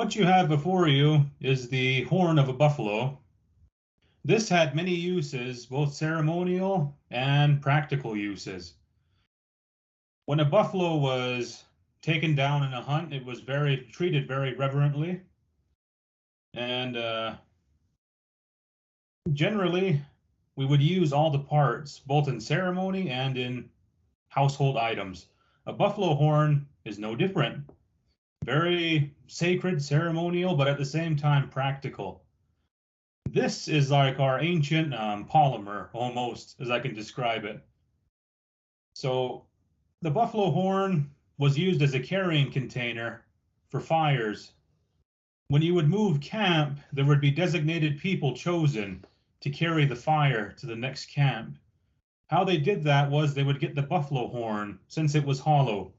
What you have before you is the horn of a buffalo. This had many uses, both ceremonial and practical uses. When a buffalo was taken down in a hunt, it was treated very reverently, and generally we would use all the parts, both in ceremony and in household items. A buffalo horn is no different. Very sacred, ceremonial, but at the same time practical. This is like our ancient polymer, almost, as I can describe it. So the buffalo horn was used as a carrying container for fires. When you would move camp, there would be designated people chosen to carry the fire to the next camp. How they did that was they would get the buffalo horn, since it was hollow,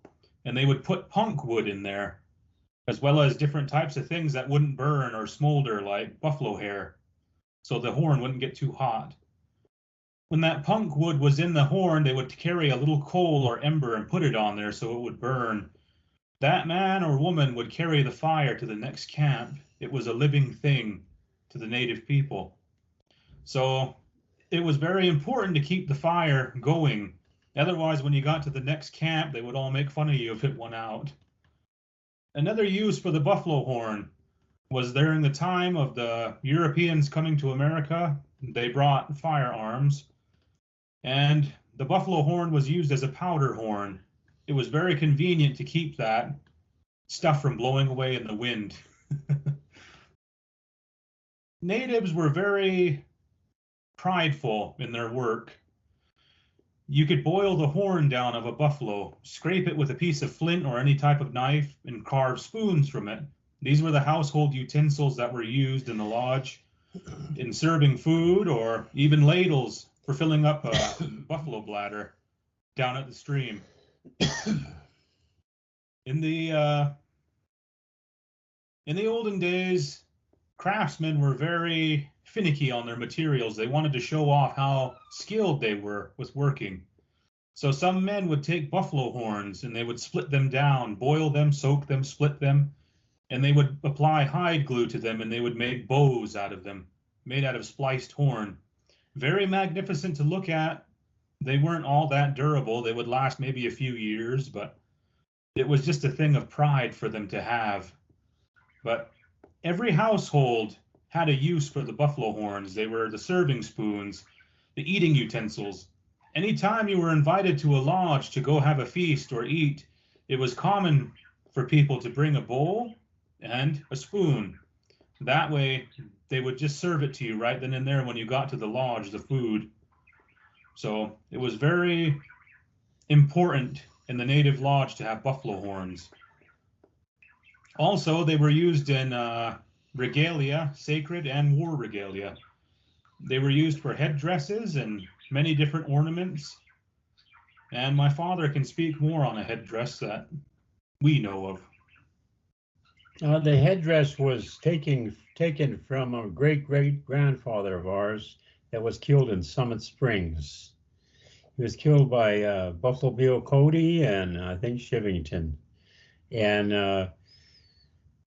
and they would put punk wood in there, as well as different types of things that wouldn't burn or smolder, like buffalo hair, so the horn wouldn't get too hot. When that punk wood was in the horn, they would carry a little coal or ember and put it on there so it would burn. That man or woman would carry the fire to the next camp. It was a living thing to the native people. So it was very important to keep the fire going. Otherwise, when you got to the next camp, they would all make fun of you if it went out. Another use for the buffalo horn was during the time of the Europeans coming to America. They brought firearms, and the buffalo horn was used as a powder horn. It was very convenient to keep that stuff from blowing away in the wind. Natives were very prideful in their work. You could boil the horn down of a buffalo, scrape it with a piece of flint or any type of knife, and carve spoons from it. These were the household utensils that were used in the lodge in serving food, or even ladles for filling up a buffalo bladder down at the stream. In the olden days, craftsmen were very finicky on their materials. They wanted to show off how skilled they were with working. So some men would take buffalo horns and they would split them down, boil them, soak them, split them, and they would apply hide glue to them, and they would make bows out of them, made out of spliced horn. Very magnificent to look at. They weren't all that durable. They would last maybe a few years, but it was just a thing of pride for them to have. But every household had a use for the buffalo horns. They were the serving spoons, the eating utensils. Anytime you were invited to a lodge to go have a feast or eat, it was common for people to bring a bowl and a spoon. That way, they would just serve it to you right then and there when you got to the lodge, the food. So it was very important in the native lodge to have buffalo horns. Also, they were used in regalia, sacred and war regalia. They were used for headdresses and many different ornaments. And my father can speak more on a headdress that we know of. The headdress was taken from a great-great-grandfather of ours that was killed in Summit Springs. He was killed by Buffalo Bill Cody and I think Shivington. And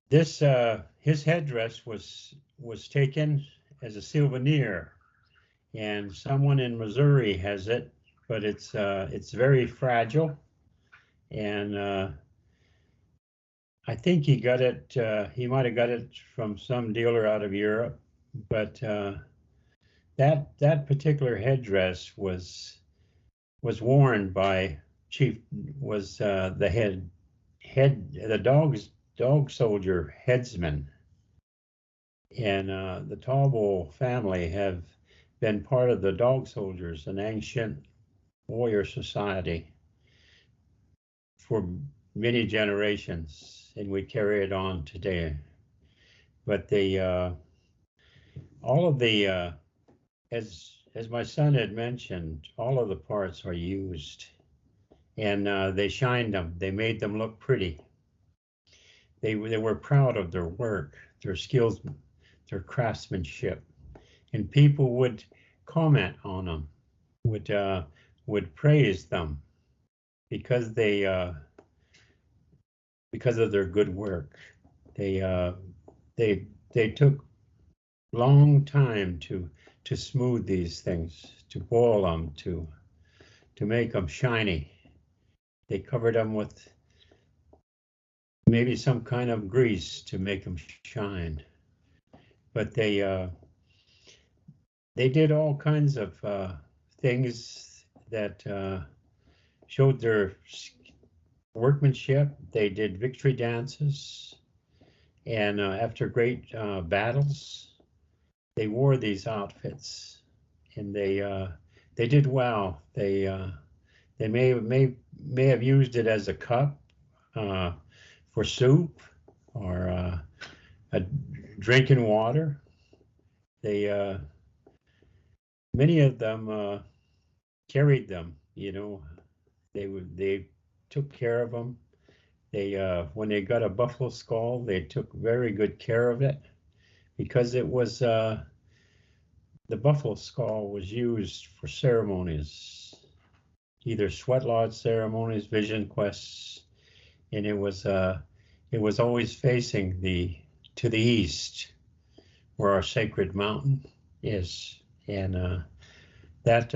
his headdress was taken as a souvenir, and someone in Missouri has it, but it's very fragile, and I think he got it. He might have got it from some dealer out of Europe, but that particular headdress was worn by the dog soldier headsman, and the Tallbull family have been part of the dog soldiers, an ancient warrior society, for many generations, and we carry it on today. But all of the as my son had mentioned, all of the parts are used, and they shined them. They made them look pretty. They were proud of their work, their skills, their craftsmanship, and people would comment on them, would praise them because of their good work. They they took long time to smooth these things, to boil them, to make them shiny. They covered them with maybe some kind of grease to make them shine. But they did all kinds of things that showed their workmanship. They did victory dances, and after great battles, they wore these outfits, and they did well. They may have used it as a cup for soup or a drinking water. They many of them carried them. You know, they took care of them. They when they got a buffalo skull, they took very good care of it because it was the buffalo skull was used for ceremonies, either sweat lodge ceremonies, vision quests, and it was always facing to the east, where our sacred mountain is, and that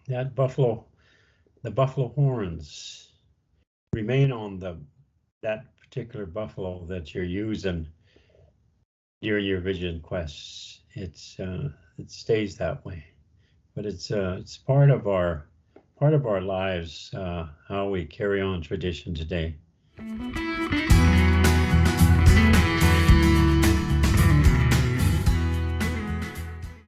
that buffalo, the buffalo horns remain on that particular buffalo that you're using during your vision quests. It stays that way, but it's part of our lives, how we carry on tradition today.